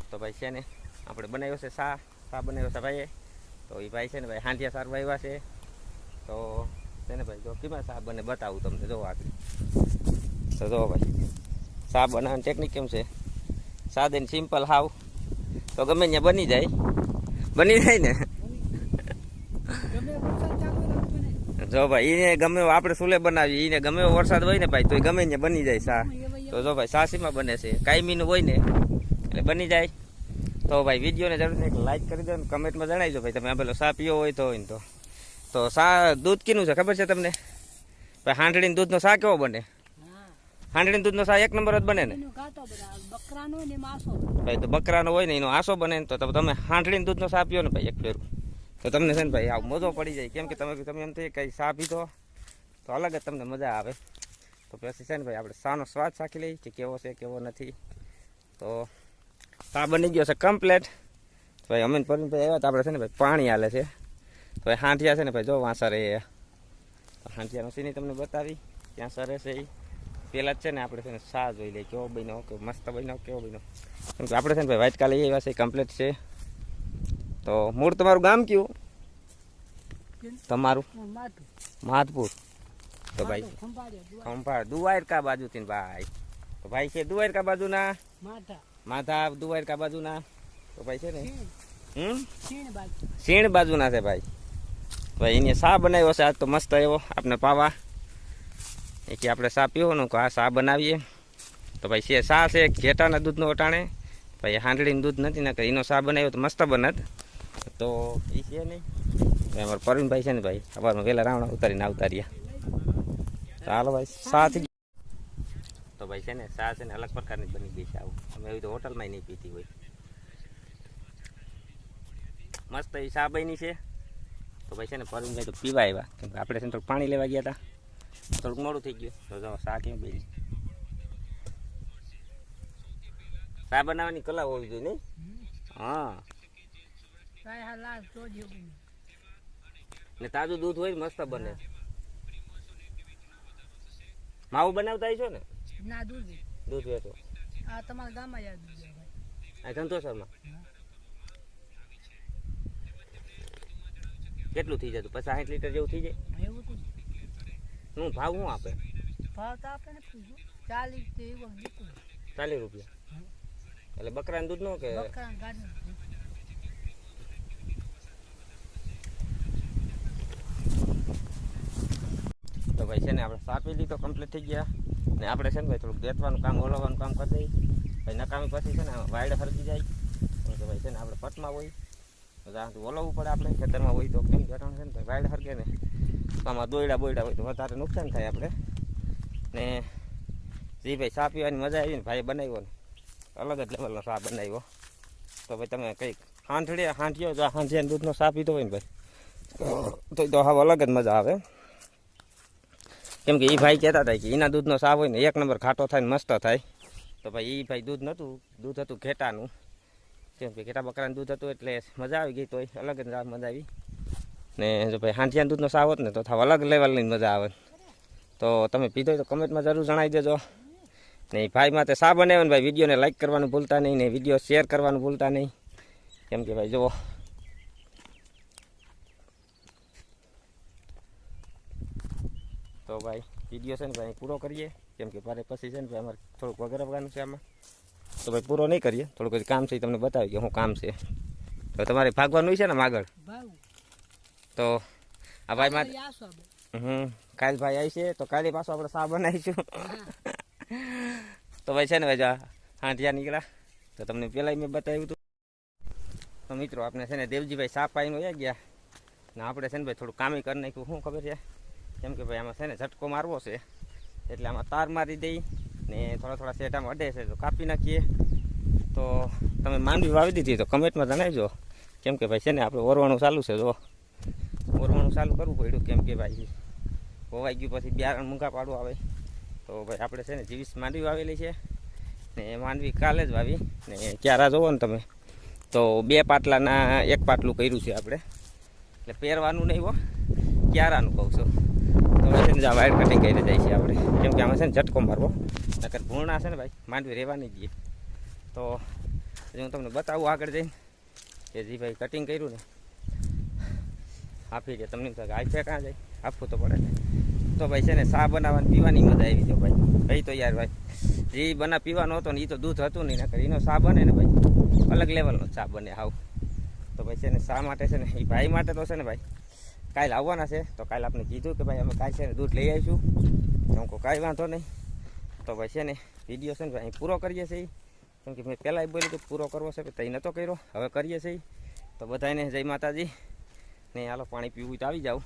તો ભાઈ છે ને આપણે બનાવ્યો છે સા બનાવ્યો છે ભાઈએ. તો એ ભાઈ છે ને ભાઈ હાંડિયા સાર વાવ્યા છે. તો છે ને ભાઈ જો કેમાં સા બને બતાવું તમને, જો આગળ. તો જો ભાઈ સા બનાવવાની ટેકનિક કેમ છે, સાદે સિમ્પલ હાવ. તો ગમે ત્યાં બની જાય ને. જો ભાઈ એને ગમે આપણે સુલે બનાવીએ, એને ગમે એવો વરસાદ હોય ને ભાઈ તો ગમે ત્યાં બની જાય સા. તો જો ભાઈ સાસીમાં બને છે, કાયમીનું હોય ને એટલે બની જાય. તો ભાઈ વિડીયોને જરૂર એક લાઈક કરી દો ને કમેન્ટમાં જણાવજો ભાઈ તમે આ પેલો સા પીવો હોય તો સા દૂધ કીનું છે ખબર છે તમને? ભાઈ હાંડળીનું દૂધનો સા કેવો બને? હાંડળીનું દૂધનો સા એક નંબર જ બને ને ભાઈ. તો બકરાનો હોય ને એનો આસો બને ને તો તમે હાંડળીનું દૂધનો સા પીઓ ને ભાઈ એક ફેરું, તો તમને છે ને ભાઈ આવ મજો પડી જાય. કેમ કે તમે એમ થઈ કંઈ સા પીધો તો અલગ જ તમને મજા આવે. તો પછી છે ને ભાઈ આપણે સાનો સ્વાદ ચાખી લઈએ કે કેવો છે કેવો નથી. તો સા બની ગયો છે કમ્પ્લેટ. ભાઈ અમે પરવીનભાઈ આવ્યા તો આપણે છે ને ભાઈ પાણી હાલે છે. તો ભાઈ હાંઠિયા છે ને ભાઈ જો વાંસા રે હાંઠિયાનો સીની તમને બતાવી ક્યાં સરે છે એ પહેલાં જ છે ને આપણે છે ને સા જોઈ લઈએ કેવો બન્યો, કે મસ્ત બન્યો કેવો બન્યો. કેમ કે આપણે છે ને ભાઈ વાઇટ કાલે આવ્યા છે કમ્પ્લેટ છે. તો મૂળ તમારું ગામ કયું? તમારું માધપુર. તો ભાઈ ખંભાળ દુવારકા બાજુથી ભાઈ. તો ભાઈ છે દુવારકા બાજુના માધા દુવારકા બાજુના. તો ભાઈ છે ને સીણ બાજુના છે ભાઈ. ભાઈ એને સા બનાવ્યો છે આજ તો મસ્ત એવો આપણે પાવા એ કે આપણે સા પીવાનું કે આ સા બનાવીએ. તો ભાઈ છે સા છે ઘેટાના દૂધનો અટાણે. ભાઈ હાંડળીનું દૂધ નથી ને એનો સા બનાવ્યો તો મસ્ત બનત. તો એ છે નહીં અમારા પરવીનભાઈ છે ને ભાઈ સવારમાં વહેલા રાવણા ઉતારીને આવતા રહ્યા. ચાલો ભાઈ સા થઈ. તો ભાઈ છે ને સા છે ને અલગ પ્રકારની બની ગઈ છે. આવું અમે એવી તો હોટલમાં નહીં પીતી હોય. મસ્ત એ સા બની છે. તો ભાઈ છે ને પરવીનભાઈ તો પીવા આવ્યા કેમ કે આપણે છે ને થોડુંક પાણી લેવા ગયા હતા, થોડુંક મોડું થઈ ગયું. તો જો સા કેમ બની. સા બનાવવાની કલા હોવી જોઈએ નહીં? હા ને તાજું દૂધ હોય મસ્ત બને. માવું બનાવતા છો ને? ના દૂધ વેચો આ તમારા ગામમાં યાદ ભાઈ આ સંતોષરમાં કેટલું થઈ જતું? 50-60 લીટર જેવું થઈ જાય. એવું તો શું ભાવ શું આપે? ભાવ તો આપે ને 40 તે એવું દીધું 40 રૂપિયા. એટલે બકરાનું દૂધ નો કે બકરા ગાડી. તો ભાઈ છે ને આપણે સા પી લીધો કમ્પ્લીટ થઈ ગયા ને આપણે છે ને ભાઈ થોડુંક દેતવાનું કામ ઓલવવાનું કામ કરી દઈએ. ભાઈ નકામી પછી છે ને વાયડે હરકી જાય તો ભાઈ છે ને આપણે પટમાં હોય તો ઓલવવું પડે. આપણે ખેતરમાં હોય તો કેમ બેઠાણ છે ને ભાઈ વાયડે હરકે ને આમાં દોયડા બોયડા હોય તો વધારે નુકસાન થાય આપણે. ને જે ભાઈ સા પીવાની મજા આવી ને ભાઈ બનાવ્યો ને અલગ જ લેવલનો સા બનાવ્યો. તો ભાઈ તમે કંઈક હાંઠિયો જો હાંઠિયાનો દૂધનો સા પીધો હોય ને ભાઈ તો હવે અલગ જ મજા આવે. કેમ કે એ ભાઈ કહેતા હતા કે એના દૂધનો સા હોય ને એક નંબર ખાટો થાય ને મસ્ત થાય. તો ભાઈ એ ભાઈ દૂધ નહોતું, દૂધ હતું ઘેટાનું. કેમ કે ઘેટા બકરાનું દૂધ હતું એટલે મજા આવી ગઈ. તો અલગ જ મજા આવી. ને જો ભાઈ હાંઠિયાના દૂધનો સા હોત ને તો થાવ અલગ લેવલની મજા આવે. તો તમે પીધો હોય તો કમેન્ટમાં જરૂર જણાવી દેજો. ને ભાઈ માટે સા બનાવ્યો ને ભાઈ વિડીયોને લાઈક કરવાનું ભૂલતા નહીં ને વિડીયો શેર કરવાનું ભૂલતા નહીં. કેમ કે ભાઈ જુઓ તો ભાઈ વિડીયો છે ને ભાઈ પૂરો કરીએ. કેમ કે મારે પછી છે ને ભાઈ અમારે થોડુંક વગર વગાનું છે આમાં. તો ભાઈ પૂરો નહીં કરીએ, થોડુંક કામ છે તમને બતાવી કે શું કામ છે. તો તમારે ભાગવાનું છે ને આગળ. તો આ ભાઈ માટે કાલે ભાઈ આવી છે તો કાલે પાછો આપણે સા બનાવીશું. તો ભાઈ છે ને ભાઈ હાંઠિયા નીકળ્યા તો તમને પહેલાં મેં બતાવ્યું હતું. તો મિત્રો આપણે છે ને દેવજીભાઈ સા પાઈને વયા ગયા ને આપણે છે ને ભાઈ થોડું કામી કરી નાખ્યું. શું ખબર છે? કેમ કે ભાઈ આમાં છે ને ઝટકો મારવો છે એટલે આમાં તાર મારી દઈ ને થોડા શેઢામાં અડે છે તો કાપી નાખીએ. તો તમે માંડવી વાવી દીધી તો કમેન્ટમાં જણાવજો. કેમ કે ભાઈ છે ને આપણે ઓરવાનું ચાલુ છે. જો ઓરવાનું ચાલુ કરવું પડ્યું કેમ કે ભાઈ હોવાઈ ગયું પછી બિયારણ મૂંગા પાડું આવે. તો ભાઈ આપણે છે ને 20 માંડવી વાવેલી છે ને માંડવી કાલે જ વાવી ને ક્યારા જોવો ને તમે તો 2 પાટલાના 1 પાટલું કર્યું છે આપણે. એટલે પહેરવાનું નહીં હો, ક્યારાનું કહું છું. તો છે ને વાયર કટિંગ કરી જાય છે આપણે. કેમ કે આમાં છે ને ઝટકો મારવો નકર ભૂણા છે ને ભાઈ માંડવી રહેવાની જ. તો હજી હું તમને બતાવું આગળ જઈને કે જી ભાઈ કટિંગ કર્યું ને આપી દે તમને ગાય છે કાં જાય આપવું તો પડે ને. તો ભાઈ છે ને ચા બનાવવાની પીવાની મજા આવી જો ભાઈ. ભાઈ તો યાર ભાઈ જે પીવાનો હતો ને એ તો દૂધ હતું નહીં નકર એનો ચા બને ને ભાઈ અલગ લેવલનો ચા બને હાવ. તો ભાઈ છે ને શા માટે છે ને એ ભાઈ માટે તો છે ને ભાઈ કાલે આવવાના છે. તો કાલે આપણે કીધું કે ભાઈ અમે કાલે છે ને દૂધ લઈ આવીશું. હું કહું કાંઈ વાંધો નહીં. તો ભાઈ છે ને વિડીયો છે ને ભાઈ પૂરો કરીએ છીએ કેમ કે મેં પહેલાં બોલ્યું તો પૂરો કરવો છે તો એ નહોતો કર્યો હવે કરીએ છીએ. તો બધાને જય માતાજી ને હાલો પાણી પીવું તો આવી જાવ.